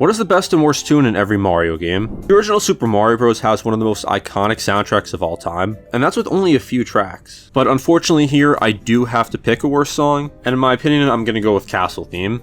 What is the best and worst tune in every Mario game? The original Super Mario Bros. Has one of the most iconic soundtracks of all time, and that's with only a few tracks. But unfortunately here, I do have to pick a worst song, and in my opinion, I'm gonna go with Castle Theme.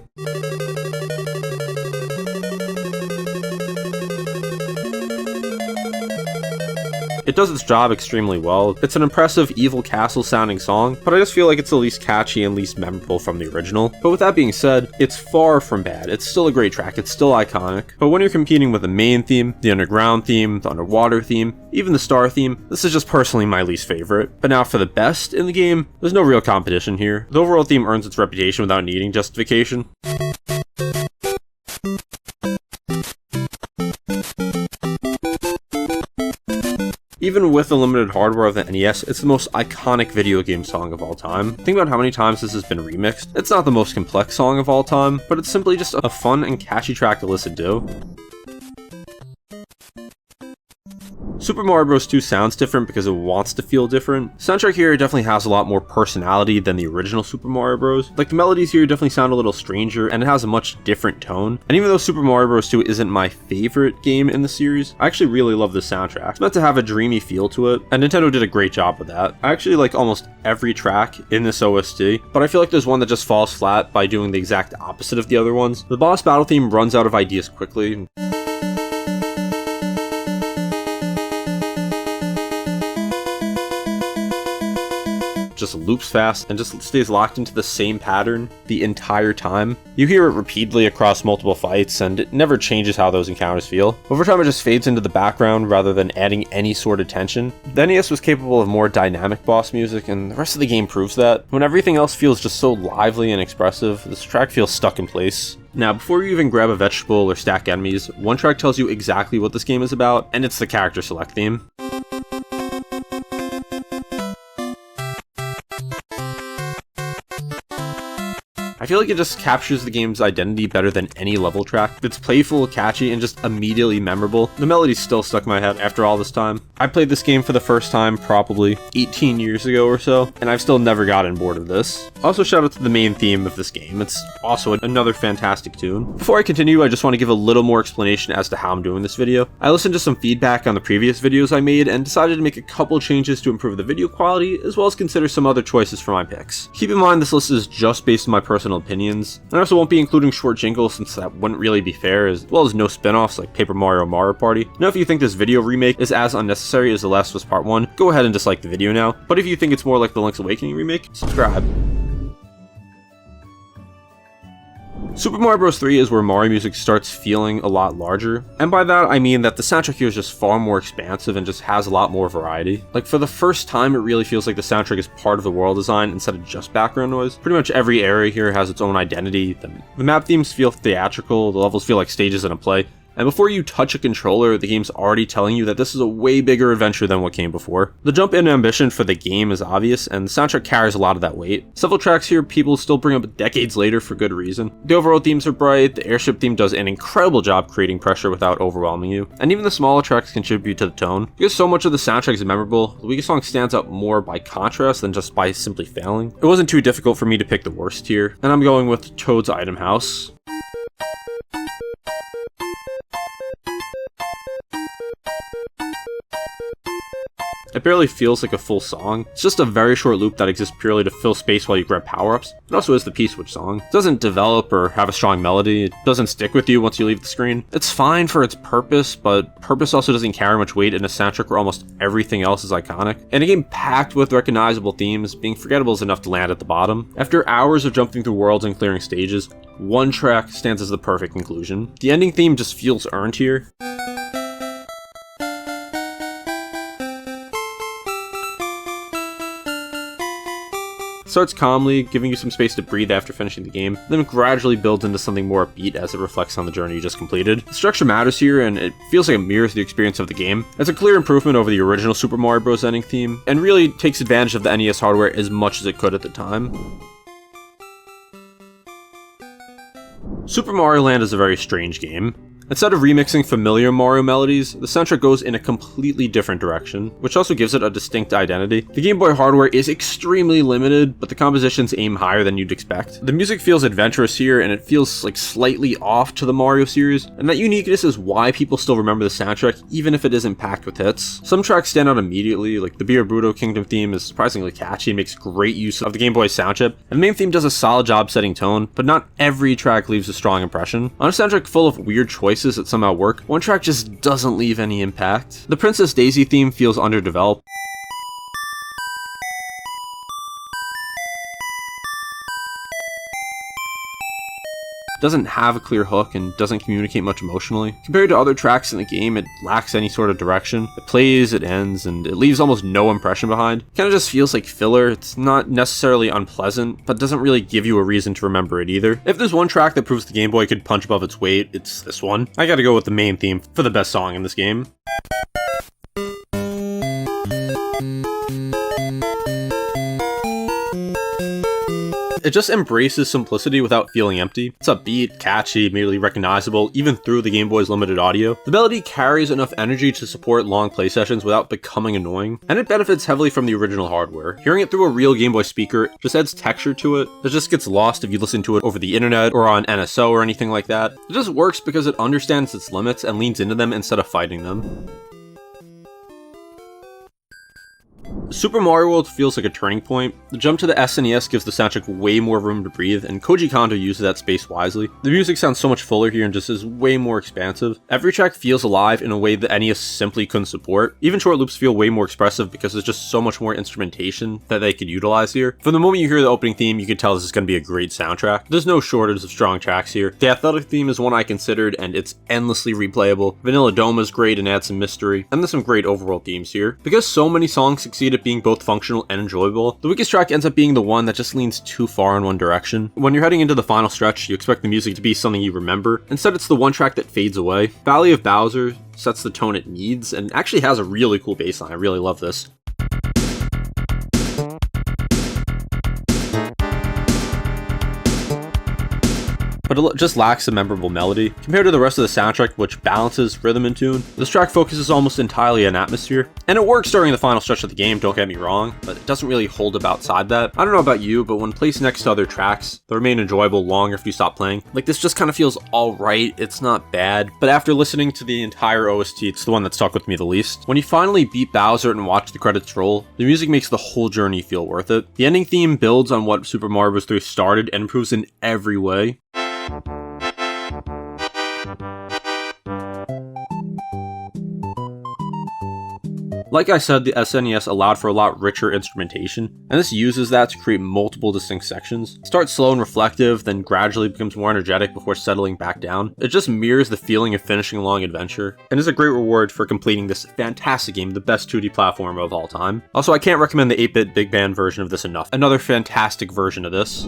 It does its job extremely well. It's an impressive evil castle sounding song, but I just feel like it's the least catchy and least memorable from the original. But with that being said, it's far from bad. It's still a great track, it's still iconic. But when you're competing with the main theme, the underground theme, the underwater theme, even the star theme, this is just personally my least favorite. But now for the best in the game, there's no real competition here. The Overworld theme earns its reputation without needing justification. Even with the limited hardware of the NES, it's the most iconic video game song of all time. Think about how many times this has been remixed. It's not the most complex song of all time, but it's simply just a fun and catchy track to listen to. Super Mario Bros. 2 sounds different because it wants to feel different. Soundtrack here definitely has a lot more personality than the original Super Mario Bros. Like the melodies here definitely sound a little stranger and it has a much different tone. And even though Super Mario Bros. 2 isn't my favorite game in the series, I actually really love the soundtrack. It's meant to have a dreamy feel to it, and Nintendo did a great job with that. I actually like almost every track in this OST, but I feel like there's one that just falls flat by doing the exact opposite of the other ones. The boss battle theme runs out of ideas quickly. Just loops fast and just stays locked into the same pattern the entire time. You hear it repeatedly across multiple fights and it never changes how those encounters feel. Over time it just fades into the background rather than adding any sort of tension. The NES was capable of more dynamic boss music and the rest of the game proves that. When everything else feels just so lively and expressive, this track feels stuck in place. Now, before you even grab a vegetable or stack enemies, one track tells you exactly what this game is about, and it's the character select theme. I feel like it just captures the game's identity better than any level track. It's playful, catchy, and just immediately memorable. The melody's still stuck in my head after all this time. I played this game for the first time probably 18 years ago or so, and I've still never gotten bored of this. Also, shout out to the main theme of this game. It's also another fantastic tune. Before I continue, I just want to give a little more explanation as to how I'm doing this video. I listened to some feedback on the previous videos I made and decided to make a couple changes to improve the video quality, as well as consider some other choices for my picks. Keep in mind this list is just based on my personal opinions. I also won't be including short jingles since that wouldn't really be fair, as well as no spin-offs like Paper Mario Party. Now if you think this video remake is as unnecessary as The Last of Us Part 1, go ahead and dislike the video now, but if you think it's more like the Link's Awakening remake, subscribe. Super Mario Bros. 3 is where Mario music starts feeling a lot larger, and by that I mean that the soundtrack here is just far more expansive and just has a lot more variety. Like for the first time it really feels like the soundtrack is part of the world design instead of just background noise. Pretty much every area here has its own identity, the map themes feel theatrical, the levels feel like stages in a play. And before you touch a controller, the game's already telling you that this is a way bigger adventure than what came before. The jump in ambition for the game is obvious, and the soundtrack carries a lot of that weight. Several tracks here people still bring up decades later for good reason. The overall themes are bright, the airship theme does an incredible job creating pressure without overwhelming you, and even the smaller tracks contribute to the tone. Because so much of the soundtrack is memorable, the weakest song stands out more by contrast than just by simply failing. It wasn't too difficult for me to pick the worst here, and I'm going with Toad's Item House. It barely feels like a full song. It's just a very short loop that exists purely to fill space while you grab power-ups. It also is the P-Switch song. It doesn't develop or have a strong melody. It doesn't stick with you once you leave the screen. It's fine for its purpose, but purpose also doesn't carry much weight in a soundtrack where almost everything else is iconic. In a game packed with recognizable themes, being forgettable is enough to land at the bottom. After hours of jumping through worlds and clearing stages, one track stands as the perfect conclusion. The ending theme just feels earned here. Starts calmly, giving you some space to breathe after finishing the game, then gradually builds into something more upbeat as it reflects on the journey you just completed. The structure matters here, and it feels like it mirrors the experience of the game. It's a clear improvement over the original Super Mario Bros. Ending theme, and really takes advantage of the NES hardware as much as it could at the time. Super Mario Land is a very strange game. Instead of remixing familiar Mario melodies, the soundtrack goes in a completely different direction, which also gives it a distinct identity. The Game Boy hardware is extremely limited, but the compositions aim higher than you'd expect. The music feels adventurous here, and it feels like slightly off to the Mario series, and that uniqueness is why people still remember the soundtrack, even if it isn't packed with hits. Some tracks stand out immediately, like the Biarbuto Kingdom theme is surprisingly catchy and makes great use of the Game Boy's sound chip, and the main theme does a solid job setting tone, but not every track leaves a strong impression. On a soundtrack full of weird choices that somehow work, one track just doesn't leave any impact. The Princess Daisy theme feels underdeveloped. Doesn't have a clear hook and doesn't communicate much emotionally. Compared to other tracks in the game, it lacks any sort of direction. It plays, it ends, and it leaves almost no impression behind. It kind of just feels like filler. It's not necessarily unpleasant, but doesn't really give you a reason to remember it either. If there's one track that proves the Game Boy could punch above its weight, it's this one. I gotta go with the main theme for the best song in this game. It just embraces simplicity without feeling empty. It's upbeat, catchy, immediately recognizable, even through the Game Boy's limited audio. The melody carries enough energy to support long play sessions without becoming annoying, and it benefits heavily from the original hardware. Hearing it through a real Game Boy speaker just adds texture to it that just gets lost if you listen to it over the internet or on NSO or anything like that. It just works because it understands its limits and leans into them instead of fighting them. Super Mario World feels like a turning point. The jump to the SNES gives the soundtrack way more room to breathe, and Koji Kondo uses that space wisely. The music sounds so much fuller here and just is way more expansive. Every track feels alive in a way the NES simply couldn't support. Even short loops feel way more expressive because there's just so much more instrumentation that they could utilize here. From the moment you hear the opening theme, you can tell this is going to be a great soundtrack. There's no shortage of strong tracks here. The Athletic theme is one I considered, and it's endlessly replayable. Vanilla Doma is great and adds some mystery, and there's some great overworld themes here. Because so many songs succeed at being both functional and enjoyable, the weakest track ends up being the one that just leans too far in one direction. When you're heading into the final stretch, you expect the music to be something you remember. Instead, it's the one track that fades away. Valley of Bowser sets the tone it needs, and actually has a really cool bass line. I really love this. But it just lacks a memorable melody. Compared to the rest of the soundtrack, which balances rhythm and tune, this track focuses almost entirely on atmosphere. And it works during the final stretch of the game, don't get me wrong, but it doesn't really hold up outside that. I don't know about you, but when placed next to other tracks, they remain enjoyable long after you stop playing. Like, this just kind of feels alright, it's not bad, but after listening to the entire OST, it's the one that stuck with me the least. When you finally beat Bowser and watch the credits roll, the music makes the whole journey feel worth it. The ending theme builds on what Super Mario Bros. 3 started and improves in every way. Like I said, the SNES allowed for a lot richer instrumentation, and this uses that to create multiple distinct sections. It starts slow and reflective, then gradually becomes more energetic before settling back down. It just mirrors the feeling of finishing a long adventure, and is a great reward for completing this fantastic game, the best 2D platformer of all time. Also, I can't recommend the 8-bit Big Band version of this enough. Another fantastic version of this.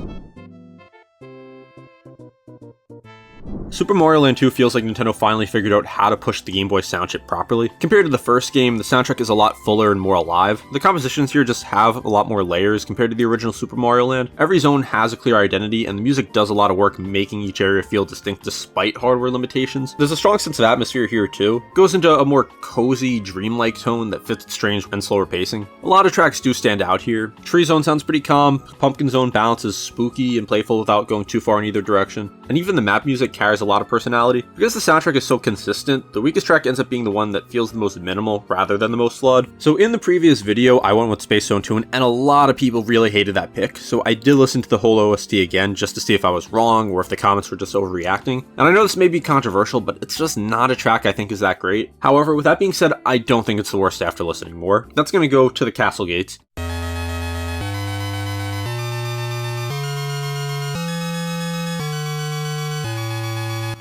Super Mario Land 2 feels like Nintendo finally figured out how to push the Game Boy sound chip properly. Compared to the first game, the soundtrack is a lot fuller and more alive. The compositions here just have a lot more layers compared to the original Super Mario Land. Every zone has a clear identity, and the music does a lot of work making each area feel distinct despite hardware limitations. There's a strong sense of atmosphere here too. It goes into a more cozy, dreamlike tone that fits its strange and slower pacing. A lot of tracks do stand out here. Tree Zone sounds pretty calm, Pumpkin Zone balances spooky and playful without going too far in either direction, and even the map music carries a lot of personality. Because the soundtrack is so consistent, the weakest track ends up being the one that feels the most minimal rather than the most flawed. So in the previous video, I went with Space Zone 2, and a lot of people really hated that pick, so I did listen to the whole OST again just to see if I was wrong or if the comments were just overreacting. And I know this may be controversial, but it's just not a track I think is that great. However, with that being said, I don't think it's the worst after listening more. That's gonna go to the Castle Gates.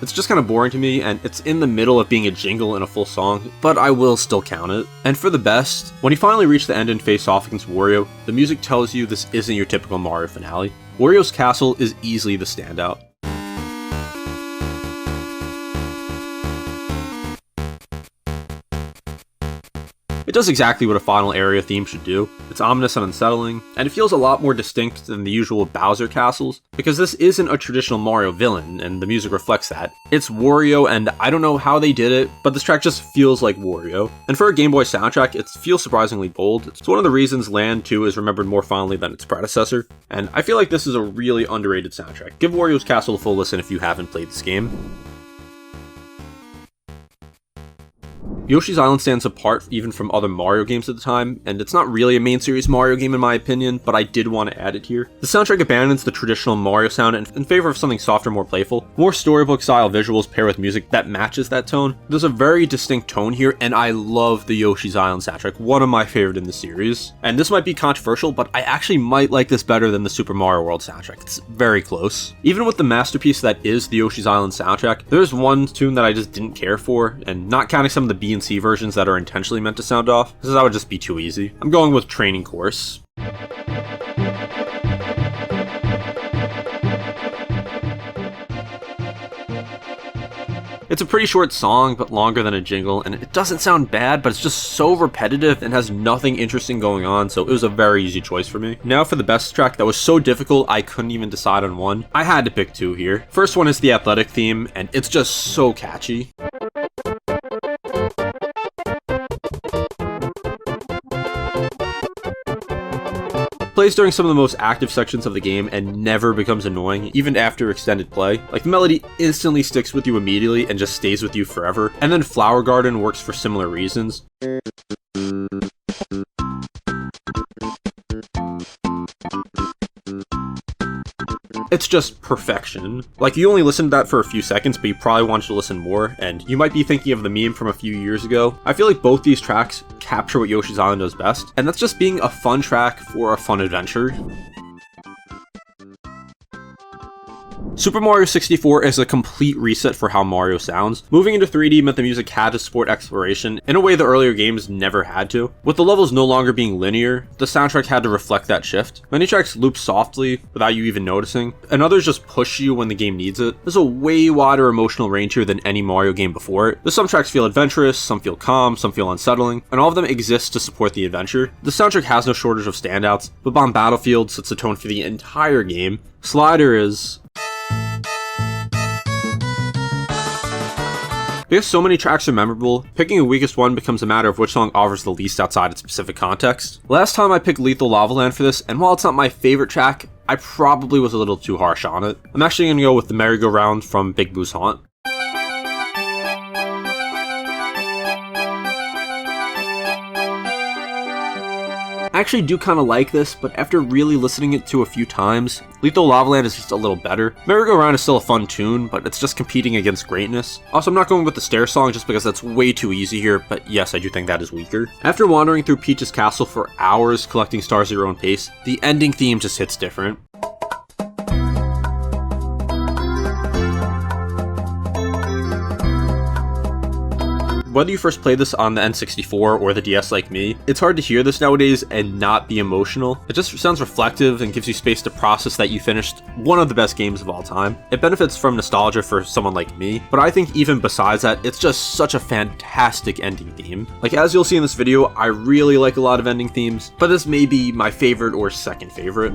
It's just kind of boring to me, and it's in the middle of being a jingle in a full song, but I will still count it. And for the best, when you finally reach the end and face off against Wario, the music tells you this isn't your typical Mario finale. Wario's castle is easily the standout. It does exactly what a final area theme should do. It's ominous and unsettling, and it feels a lot more distinct than the usual Bowser castles, because this isn't a traditional Mario villain, and the music reflects that. It's Wario, and I don't know how they did it, but this track just feels like Wario. And for a Game Boy soundtrack, it feels surprisingly bold. It's one of the reasons Land 2 is remembered more fondly than its predecessor, and I feel like this is a really underrated soundtrack. Give Wario's Castle a full listen if you haven't played this game. Yoshi's Island stands apart even from other Mario games at the time, and it's not really a main series Mario game in my opinion, but I did want to add it here. The soundtrack abandons the traditional Mario sound in favor of something softer, more playful. More storybook-style visuals pair with music that matches that tone. There's a very distinct tone here, and I love the Yoshi's Island soundtrack, one of my favorite in the series. And this might be controversial, but I actually might like this better than the Super Mario World soundtrack. It's very close. Even with the masterpiece that is the Yoshi's Island soundtrack, there's one tune that I just didn't care for, and not counting some of the B and C versions that are intentionally meant to sound off, because that would just be too easy. I'm going with Training Course. It's a pretty short song, but longer than a jingle, and it doesn't sound bad, but it's just so repetitive and has nothing interesting going on, so it was a very easy choice for me. Now for the best track that was so difficult I couldn't even decide on one. I had to pick two here. First one is the Athletic theme, and it's just so catchy. Plays during some of the most active sections of the game and never becomes annoying, even after extended play. Like, the melody instantly sticks with you immediately and just stays with you forever. And then Flower Garden works for similar reasons. It's just perfection. Like, you only listened to that for a few seconds, but you probably wanted to listen more, and you might be thinking of the meme from a few years ago. I feel like both these tracks capture what Yoshi's Island does best, and that's just being a fun track for a fun adventure. Super Mario 64 is a complete reset for how Mario sounds. Moving into 3D meant the music had to support exploration in a way the earlier games never had to. With the levels no longer being linear, the soundtrack had to reflect that shift. Many tracks loop softly without you even noticing, and others just push you when the game needs it. There's a way wider emotional range here than any Mario game before it. Some tracks feel adventurous, some feel calm, some feel unsettling, and all of them exist to support the adventure. The soundtrack has no shortage of standouts, but Bomb Battlefield sets the tone for the entire game. Slider is... Because so many tracks are memorable, picking a weakest one becomes a matter of which song offers the least outside its specific context. Last time I picked Lethal Lava Land for this, and while it's not my favorite track, I probably was a little too harsh on it. I'm actually going to go with the Merry-Go-Round from Big Boo's Haunt. I actually do kind of like this, but after really listening it to a few times, Lethal Lava Land is just a little better. Merry-Go-Round is still a fun tune, but it's just competing against greatness. Also, I'm not going with the Stair song just because that's way too easy here, but yes, I do think that is weaker. After wandering through Peach's castle for hours collecting stars at your own pace, the ending theme just hits different. Whether you first played this on the N64 or the DS like me, it's hard to hear this nowadays and not be emotional. It just sounds reflective and gives you space to process that you finished one of the best games of all time. It benefits from nostalgia for someone like me, but I think even besides that, it's just such a fantastic ending theme. Like, as you'll see in this video, I really like a lot of ending themes, but this may be my favorite or second favorite.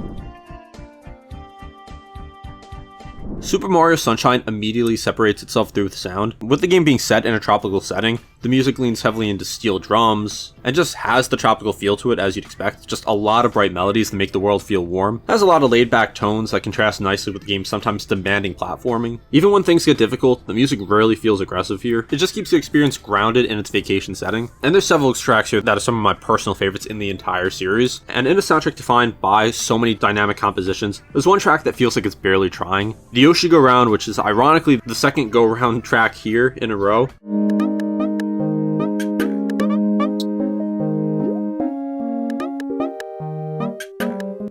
Super Mario Sunshine immediately separates itself through the sound. With the game being set in a tropical setting, the music leans heavily into steel drums, and just has the tropical feel to it as you'd expect. Just a lot of bright melodies that make the world feel warm. It has a lot of laid-back tones that contrast nicely with the game's sometimes demanding platforming. Even when things get difficult, the music rarely feels aggressive here. It just keeps the experience grounded in its vacation setting. And there's several tracks here that are some of my personal favorites in the entire series. And in a soundtrack defined by so many dynamic compositions, there's one track that feels like it's barely trying. The Yoshi Go Round, which is ironically the second go-round track here in a row.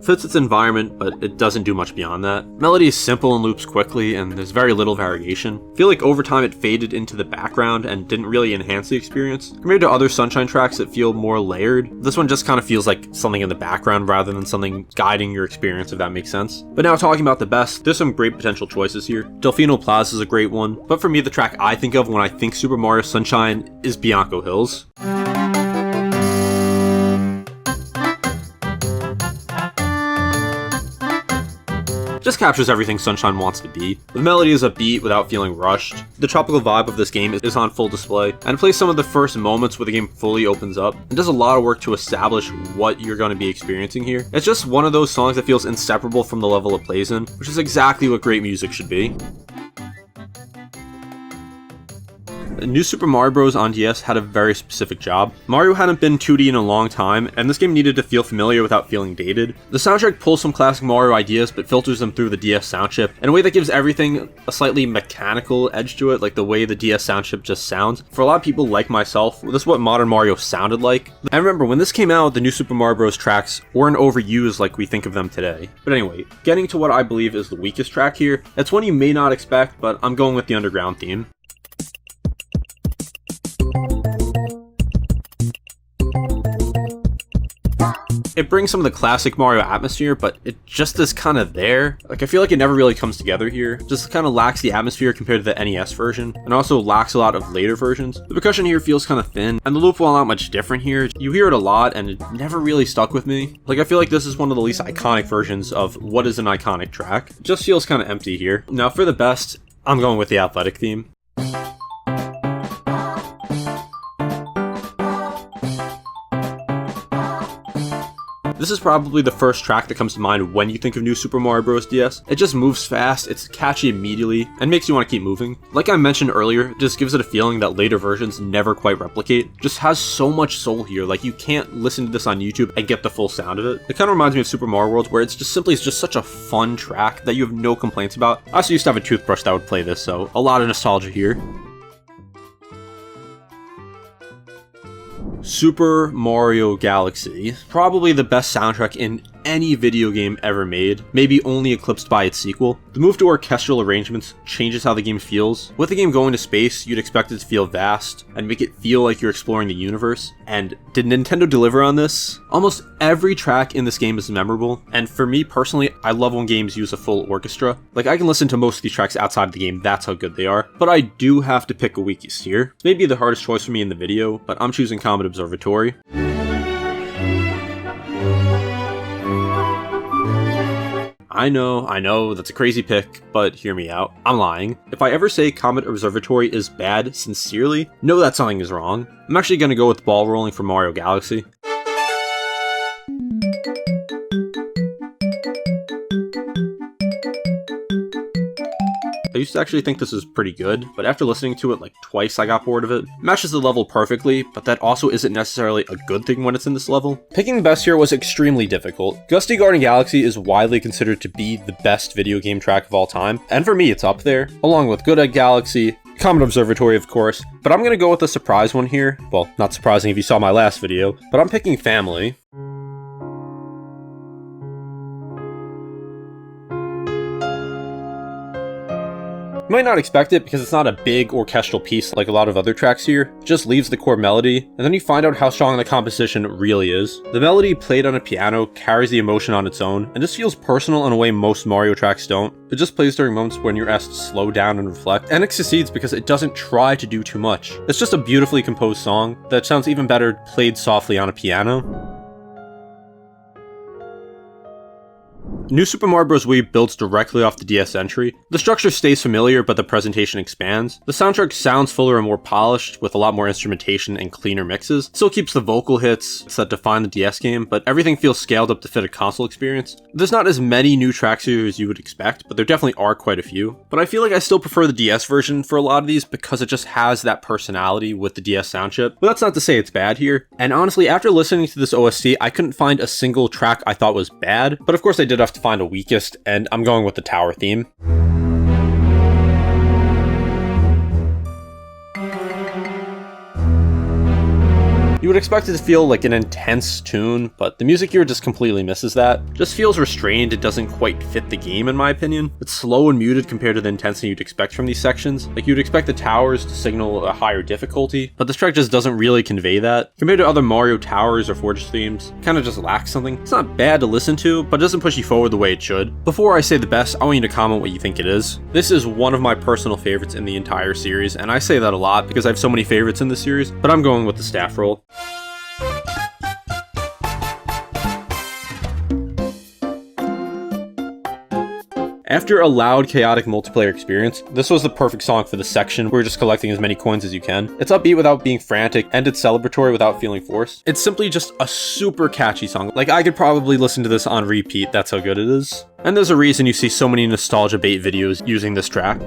Fits its environment, but it doesn't do much beyond that. Melody is simple and loops quickly, and there's very little variation. I feel like over time it faded into the background and didn't really enhance the experience. Compared to other Sunshine tracks that feel more layered, this one just kind of feels like something in the background rather than something guiding your experience, if that makes sense. But now talking about the best, there's some great potential choices here. Delfino Plaza is a great one, but for me the track I think of when I think Super Mario Sunshine is Bianco Hills. just captures everything Sunshine wants to be. The melody is upbeat without feeling rushed. The tropical vibe of this game is on full display, and plays some of the first moments where the game fully opens up, and does a lot of work to establish what you're going to be experiencing here. It's just one of those songs that feels inseparable from the level it plays in, which is exactly what great music should be. New Super Mario Bros. On DS had a very specific job. Mario hadn't been 2D in a long time, and this game needed to feel familiar without feeling dated. The soundtrack pulls some classic Mario ideas, but filters them through the DS sound chip in a way that gives everything a slightly mechanical edge to it, like the way the DS sound chip just sounds. For a lot of people like myself, this is what modern Mario sounded like. And remember, when this came out, the New Super Mario Bros. Tracks weren't overused like we think of them today. But anyway, getting to what I believe is the weakest track here, it's one you may not expect, but I'm going with the Underground theme. It brings some of the classic Mario atmosphere, but it just is kind of there. Like, I feel like it never really comes together here. Just kind of lacks the atmosphere compared to the NES version, and also lacks a lot of later versions. The percussion here feels kind of thin, and the loop, while not much different here, you hear it a lot, and it never really stuck with me. Like, I feel like this is one of the least iconic versions of what is an iconic track. It just feels kind of empty here. Now, for the best, I'm going with the Athletic theme. This is probably the first track that comes to mind when you think of New Super Mario Bros. DS. It just moves fast, it's catchy immediately, and makes you want to keep moving. Like I mentioned earlier, it just gives it a feeling that later versions never quite replicate. Just has so much soul here, like you can't listen to this on YouTube and get the full sound of it. It kind of reminds me of Super Mario World, where it's just such a fun track that you have no complaints about. I also used to have a toothbrush that would play this, so a lot of nostalgia here. Super Mario Galaxy, probably the best soundtrack in any video game ever made, maybe only eclipsed by its sequel. The move to orchestral arrangements changes how the game feels. With the game going to space, you'd expect it to feel vast and make it feel like you're exploring the universe. And did Nintendo deliver on this? Almost every track in this game is memorable, and for me personally, I love when games use a full orchestra. Like, I can listen to most of these tracks outside of the game, that's how good they are. But I do have to pick a weakest here. It's maybe the hardest choice for me in the video, but I'm choosing Comet Observatory. I know, that's a crazy pick, but hear me out. I'm lying. If I ever say Comet Observatory is bad, sincerely, know that something is wrong. I'm actually gonna go with Ball Rolling for Mario Galaxy. I used to actually think this was pretty good, but after listening to it like twice I got bored of it. It matches the level perfectly, but that also isn't necessarily a good thing when it's in this level. Picking the best here was extremely difficult. Gusty Garden Galaxy is widely considered to be the best video game track of all time, and for me it's up there, along with Good Egg Galaxy, Comet Observatory of course, but I'm gonna go with a surprise one here. Well, not surprising if you saw my last video, but I'm picking Family. You might not expect it because it's not a big orchestral piece like a lot of other tracks here. It just leaves the core melody, and then you find out how strong the composition really is. The melody played on a piano carries the emotion on its own, and just feels personal in a way most Mario tracks don't. It just plays during moments when you're asked to slow down and reflect, and it succeeds because it doesn't try to do too much. It's just a beautifully composed song that sounds even better played softly on a piano. New Super Mario Bros. Wii builds directly off the DS entry. The structure stays familiar, but the presentation expands. The soundtrack sounds fuller and more polished, with a lot more instrumentation and cleaner mixes. It still keeps the vocal hits that define the DS game, but everything feels scaled up to fit a console experience. There's not as many new tracks here as you would expect, but there definitely are quite a few. But I feel like I still prefer the DS version for a lot of these because it just has that personality with the DS sound chip. But that's not to say it's bad here. And honestly, after listening to this OST, I couldn't find a single track I thought was bad, but of course I did have to find a weakest, and I'm going with the Tower theme. You would expect it to feel like an intense tune, but the music here just completely misses that. Just feels restrained, it doesn't quite fit the game in my opinion. It's slow and muted compared to the intensity you'd expect from these sections. Like, you'd expect the towers to signal a higher difficulty, but this track just doesn't really convey that. Compared to other Mario Towers or Fortress themes, it kind of just lacks something. It's not bad to listen to, but it doesn't push you forward the way it should. Before I say the best, I want you to comment what you think it is. This is one of my personal favorites in the entire series, and I say that a lot because I have so many favorites in the series, but I'm going with the staff roll. After a loud, chaotic multiplayer experience, this was the perfect song for the section where you're just collecting as many coins as you can. It's upbeat without being frantic, and it's celebratory without feeling forced. It's simply just a super catchy song. Like, I could probably listen to this on repeat, that's how good it is. And there's a reason you see so many nostalgia bait videos using this track.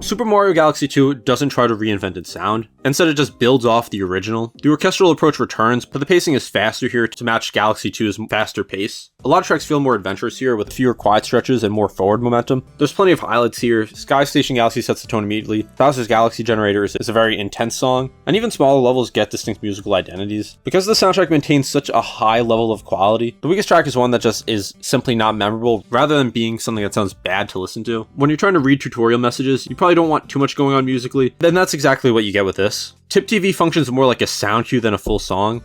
Super Mario Galaxy 2 doesn't try to reinvent its sound. Instead, it just builds off the original. The orchestral approach returns, but the pacing is faster here to match Galaxy 2's faster pace. A lot of tracks feel more adventurous here, with fewer quiet stretches and more forward momentum. There's plenty of highlights here. Sky Station Galaxy sets the tone immediately. Bowser's Galaxy Generator is a very intense song, and even smaller levels get distinct musical identities. Because the soundtrack maintains such a high level of quality, the weakest track is one that just is simply not memorable, rather than being something that sounds bad to listen to. When you're trying to read tutorial messages, you probably don't want too much going on musically, then that's exactly what you get with this. Tip TV functions more like a sound cue than a full song.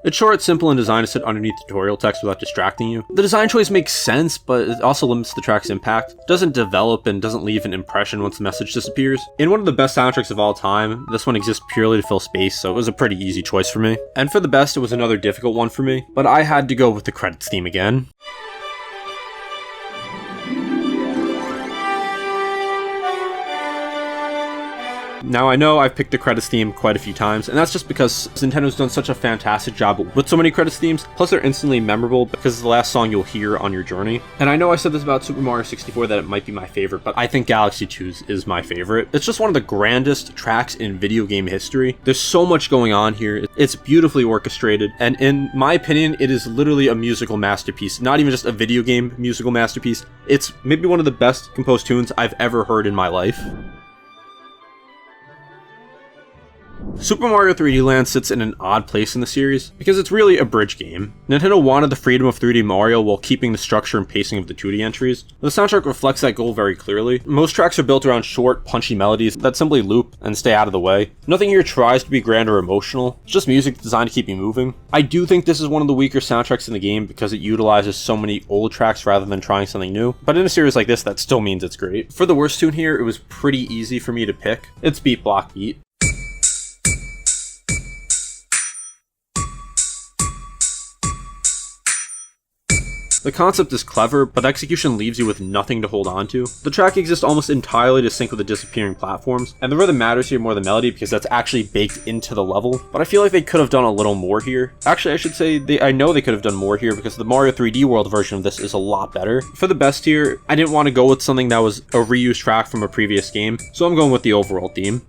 It's short, simple, and designed to sit underneath tutorial text without distracting you. The design choice makes sense, but it also limits the track's impact. It doesn't develop and doesn't leave an impression once the message disappears. In one of the best soundtracks of all time, this one exists purely to fill space, so it was a pretty easy choice for me. And for the best, it was another difficult one for me, but I had to go with the credits theme again. Now I know I've picked the credits theme quite a few times, and that's just because Nintendo's done such a fantastic job with so many credits themes, plus they're instantly memorable because it's the last song you'll hear on your journey. And I know I said this about Super Mario 64 that it might be my favorite, but I think Galaxy 2's is my favorite. It's just one of the grandest tracks in video game history. There's so much going on here. It's beautifully orchestrated, and in my opinion, it is literally a musical masterpiece, not even just a video game musical masterpiece. It's maybe one of the best composed tunes I've ever heard in my life. Super Mario 3D Land sits in an odd place in the series, because it's really a bridge game. Nintendo wanted the freedom of 3D Mario while keeping the structure and pacing of the 2D entries. The soundtrack reflects that goal very clearly. Most tracks are built around short, punchy melodies that simply loop and stay out of the way. Nothing here tries to be grand or emotional, it's just music designed to keep you moving. I do think this is one of the weaker soundtracks in the game because it utilizes so many old tracks rather than trying something new, but in a series like this, that still means it's great. For the worst tune here, it was pretty easy for me to pick. It's Beat Block Beat. The concept is clever, but execution leaves you with nothing to hold on to. The track exists almost entirely to sync with the disappearing platforms, and the rhythm matters here more than melody because that's actually baked into the level, but I feel like they could have done a little more here. Actually, I should say, I know they could have done more here because the Mario 3D World version of this is a lot better. For the best here, I didn't want to go with something that was a reused track from a previous game, so I'm going with the Overworld Theme.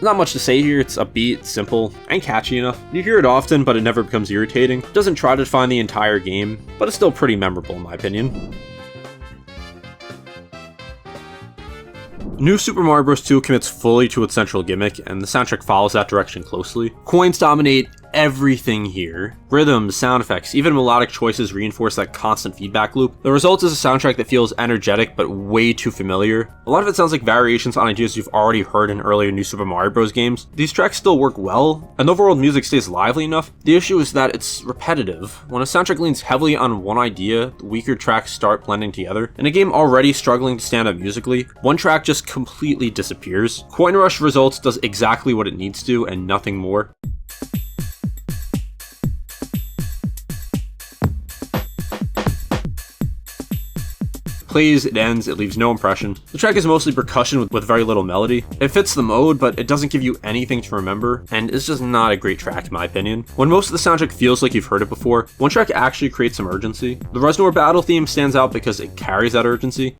Not much to say here, it's upbeat, simple, and catchy enough. You hear it often, but it never becomes irritating. It doesn't try to define the entire game, but it's still pretty memorable in my opinion. New Super Mario Bros. 2 commits fully to its central gimmick, and the soundtrack follows that direction closely. Coins dominate everything here. Rhythms, sound effects, even melodic choices reinforce that constant feedback loop. The result is a soundtrack that feels energetic but way too familiar. A lot of it sounds like variations on ideas you've already heard in earlier New Super Mario Bros. Games. These tracks still work well, and the overall music stays lively enough. The issue is that it's repetitive. When a soundtrack leans heavily on one idea, the weaker tracks start blending together. In a game already struggling to stand up musically, one track just completely disappears. Coin Rush Results does exactly what it needs to and nothing more. Plays, it ends, it leaves no impression. The track is mostly percussion with very little melody. It fits the mode, but it doesn't give you anything to remember, and it's just not a great track in my opinion. When most of the soundtrack feels like you've heard it before, one track actually creates some urgency. The Reznor battle theme stands out because it carries that urgency.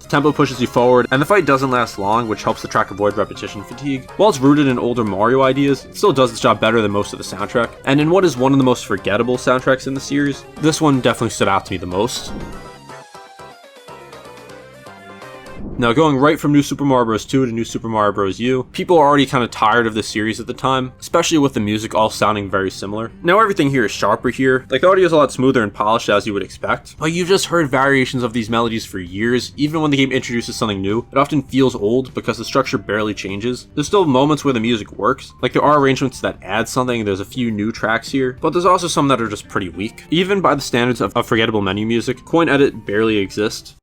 Tempo pushes you forward, and the fight doesn't last long, which helps the track avoid repetition fatigue. While it's rooted in older Mario ideas, it still does its job better than most of the soundtrack, and in what is one of the most forgettable soundtracks in the series, this one definitely stood out to me the most. Now, going right from New Super Mario Bros. 2 to New Super Mario Bros. U, people are already kind of tired of this series at the time, especially with the music all sounding very similar. Now, everything here is sharper here, like the audio is a lot smoother and polished as you would expect, but you've just heard variations of these melodies for years. Even when the game introduces something new, it often feels old because the structure barely changes. There's still moments where the music works, like there are arrangements that add something, there's a few new tracks here, but there's also some that are just pretty weak. Even by the standards of forgettable menu music, Coin Edit barely exists.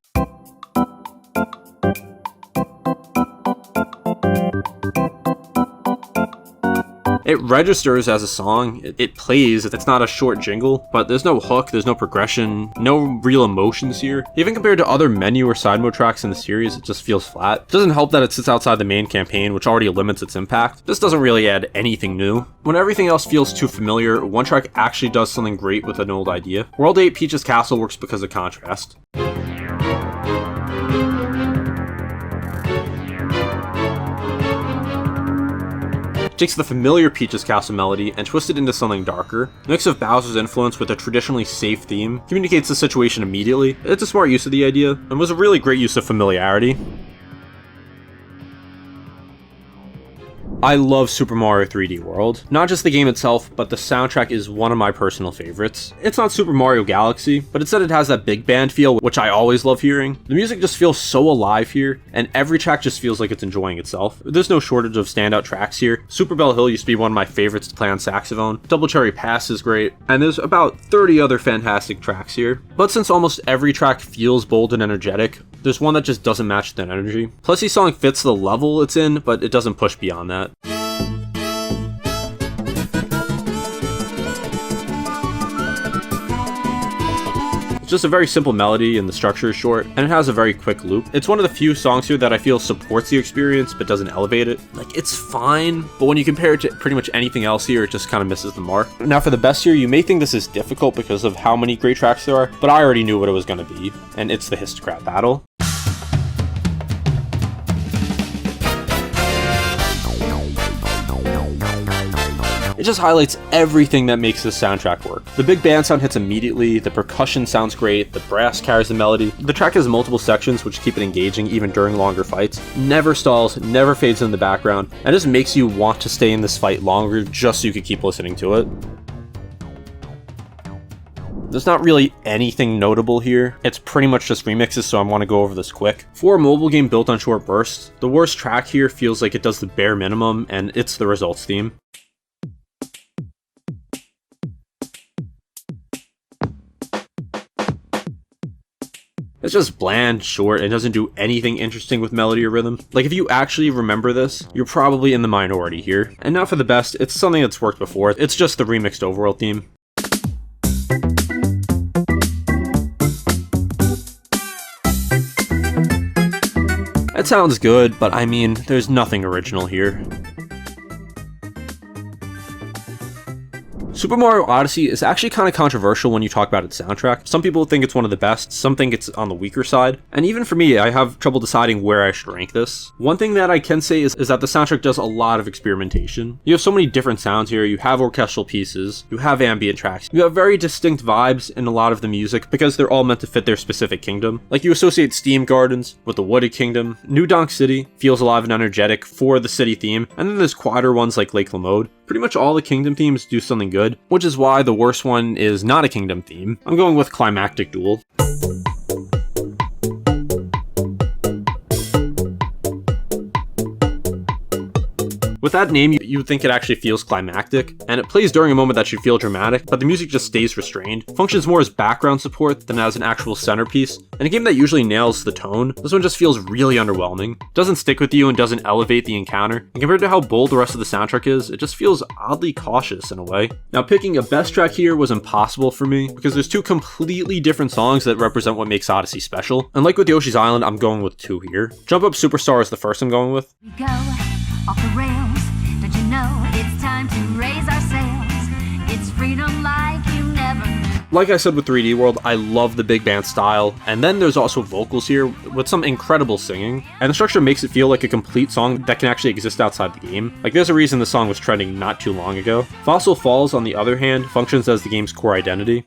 It registers as a song, it plays, it's not a short jingle, but there's no hook, there's no progression, no real emotions here. Even compared to other menu or side mode tracks in the series, it just feels flat. It doesn't help that it sits outside the main campaign, which already limits its impact. This doesn't really add anything new. When everything else feels too familiar, one track actually does something great with an old idea. World 8 Peach's Castle works because of contrast. Takes the familiar Peach's Castle melody and twists it into something darker. The mix of Bowser's influence with a traditionally safe theme communicates the situation immediately. It's a smart use of the idea, and was a really great use of familiarity. I love Super Mario 3D World. Not just the game itself, but the soundtrack is one of my personal favorites. It's not Super Mario Galaxy, but instead it has that big band feel, which I always love hearing. The music just feels so alive here, and every track just feels like it's enjoying itself. There's no shortage of standout tracks here. Super Bell Hill used to be one of my favorites to play on saxophone. Double Cherry Pass is great, and there's about 30 other fantastic tracks here. But since almost every track feels bold and energetic, there's one that just doesn't match that energy. Plus, each song fits the level it's in, but it doesn't push beyond that. It's just a very simple melody and the structure is short, and it has a very quick loop. It's one of the few songs here that I feel supports the experience but doesn't elevate it. Like, it's fine, but when you compare it to pretty much anything else here, it just kind of misses the mark. Now for the best here, you may think this is difficult because of how many great tracks there are, but I already knew what it was going to be, and it's the Histocrat battle. It just highlights everything that makes this soundtrack work. The big band sound hits immediately, the percussion sounds great, the brass carries the melody. The track has multiple sections which keep it engaging even during longer fights. Never stalls, never fades in the background, and just makes you want to stay in this fight longer just so you could keep listening to it. There's not really anything notable here. It's pretty much just remixes, so I want to go over this quick. For a mobile game built on short bursts, the worst track here feels like it does the bare minimum, and it's the results theme. It's just bland, short, and doesn't do anything interesting with melody or rhythm. Like, if you actually remember this, you're probably in the minority here. And not for the best, it's something that's worked before. It's just the remixed Overworld theme. It sounds good, but I mean, there's nothing original here. Super Mario Odyssey is actually kind of controversial when you talk about its soundtrack. Some people think it's one of the best, some think it's on the weaker side, and even for me, I have trouble deciding where I should rank this. One thing that I can say is that the soundtrack does a lot of experimentation. You have so many different sounds here, you have orchestral pieces, you have ambient tracks, you have very distinct vibes in a lot of the music because they're all meant to fit their specific kingdom. Like, you associate Steam Gardens with the Wooded Kingdom. New Donk City feels alive and energetic for the city theme, and then there's quieter ones like Lake Lamode. Pretty much all the kingdom themes do something good, which is why the worst one is not a kingdom theme. I'm going with Climactic Duel. With that name, you would think it actually feels climactic, and it plays during a moment that should feel dramatic, but the music just stays restrained. Functions more as background support than as an actual centerpiece. In a game that usually nails the tone, this one just feels really underwhelming. Doesn't stick with you and doesn't elevate the encounter, and compared to how bold the rest of the soundtrack is, it just feels oddly cautious in a way. Now, picking a best track here was impossible for me, because there's two completely different songs that represent what makes Odyssey special, and like with Yoshi's Island, I'm going with two here. Jump Up Superstar is the first I'm going with. We go off the rails. Don't you know it's time to raise our sails? It's freedom like you never knew. Like I said with 3D World, I love the big band style, and then there's also vocals here with some incredible singing, and the structure makes it feel like a complete song that can actually exist outside the game. Like, there's a reason the song was trending not too long ago. Fossil Falls, on the other hand, functions as the game's core identity.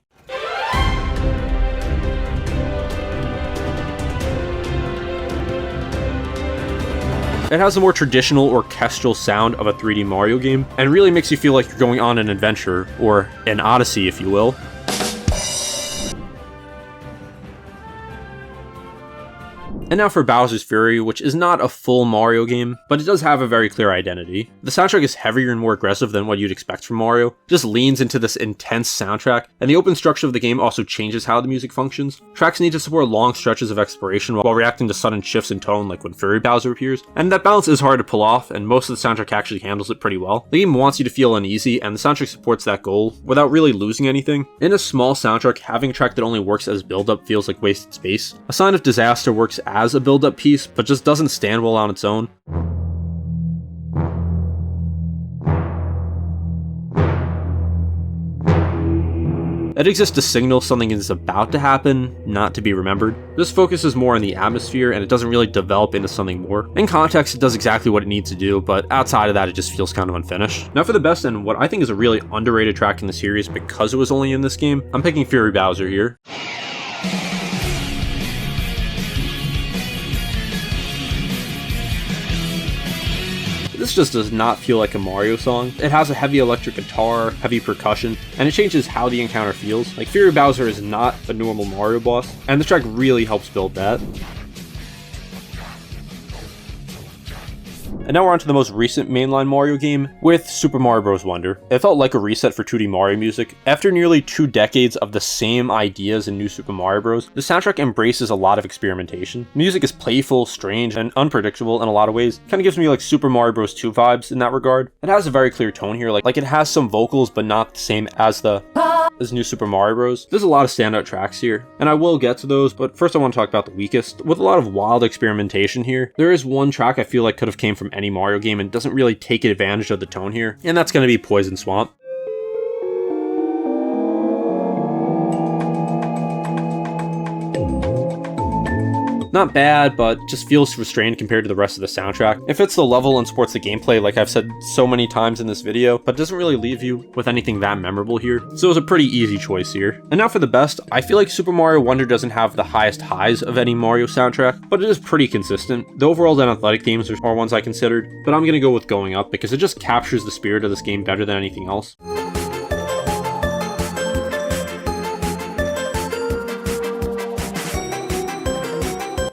It has a more traditional orchestral sound of a 3D Mario game, and really makes you feel like you're going on an adventure, or an odyssey if you will. And now for Bowser's Fury, which is not a full Mario game, but it does have a very clear identity. The soundtrack is heavier and more aggressive than what you'd expect from Mario. It just leans into this intense soundtrack, and the open structure of the game also changes how the music functions. Tracks need to support long stretches of exploration while reacting to sudden shifts in tone like when Fury Bowser appears, and that balance is hard to pull off, and most of the soundtrack actually handles it pretty well. The game wants you to feel uneasy, and the soundtrack supports that goal without really losing anything. In a small soundtrack, having a track that only works as build-up feels like wasted space. A Sign of Disaster works as a build-up piece, but just doesn't stand well on its own. It exists to signal something is about to happen, not to be remembered. This focuses more on the atmosphere, and it doesn't really develop into something more. In context, it does exactly what it needs to do, but outside of that, it just feels kind of unfinished. Now for the best and what I think is a really underrated track in the series because it was only in this game, I'm picking Fury Bowser here. This just does not feel like a Mario song. It has a heavy electric guitar, heavy percussion, and it changes how the encounter feels. Like, Fury Bowser is not a normal Mario boss, and the track really helps build that. And now we're on to the most recent mainline Mario game with Super Mario Bros. Wonder. It felt like a reset for 2D Mario music. After nearly 2 decades of the same ideas in New Super Mario Bros., the soundtrack embraces a lot of experimentation. Music is playful, strange, and unpredictable in a lot of ways. Kind of gives me like Super Mario Bros. 2 vibes in that regard. It has a very clear tone here, like it has some vocals but not the same as New Super Mario Bros. There's a lot of standout tracks here, and I will get to those, but first I want to talk about the weakest. With a lot of wild experimentation here, there is one track I feel like could have came from any Mario game and doesn't really take advantage of the tone here, and that's going to be Poison Swamp. Not bad, but just feels restrained compared to the rest of the soundtrack. It fits the level and supports the gameplay like I've said so many times in this video, but doesn't really leave you with anything that memorable here. So it was a pretty easy choice here. And now for the best, I feel like Super Mario Wonder doesn't have the highest highs of any Mario soundtrack, but it is pretty consistent. The Overworld and Athletic themes are ones I considered, but I'm gonna go with Going Up because it just captures the spirit of this game better than anything else.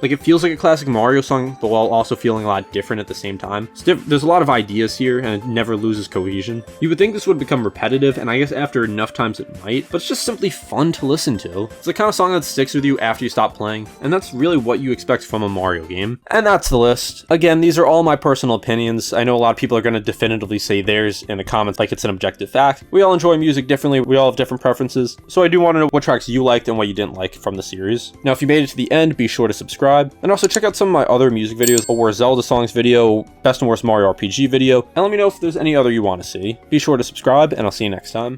Like, it feels like a classic Mario song, but while also feeling a lot different at the same time. There's a lot of ideas here, and it never loses cohesion. You would think this would become repetitive, and I guess after enough times it might, but it's just simply fun to listen to. It's the kind of song that sticks with you after you stop playing, and that's really what you expect from a Mario game. And that's the list. Again, these are all my personal opinions. I know a lot of people are going to definitively say theirs in the comments like it's an objective fact. We all enjoy music differently, we all have different preferences, so I do want to know what tracks you liked and what you didn't like from the series. Now, if you made it to the end, be sure to subscribe. And also check out some of my other music videos, a Worst Zelda songs video, Best and Worst Mario RPG video, and let me know if there's any other you want to see. Be sure to subscribe, and I'll see you next time.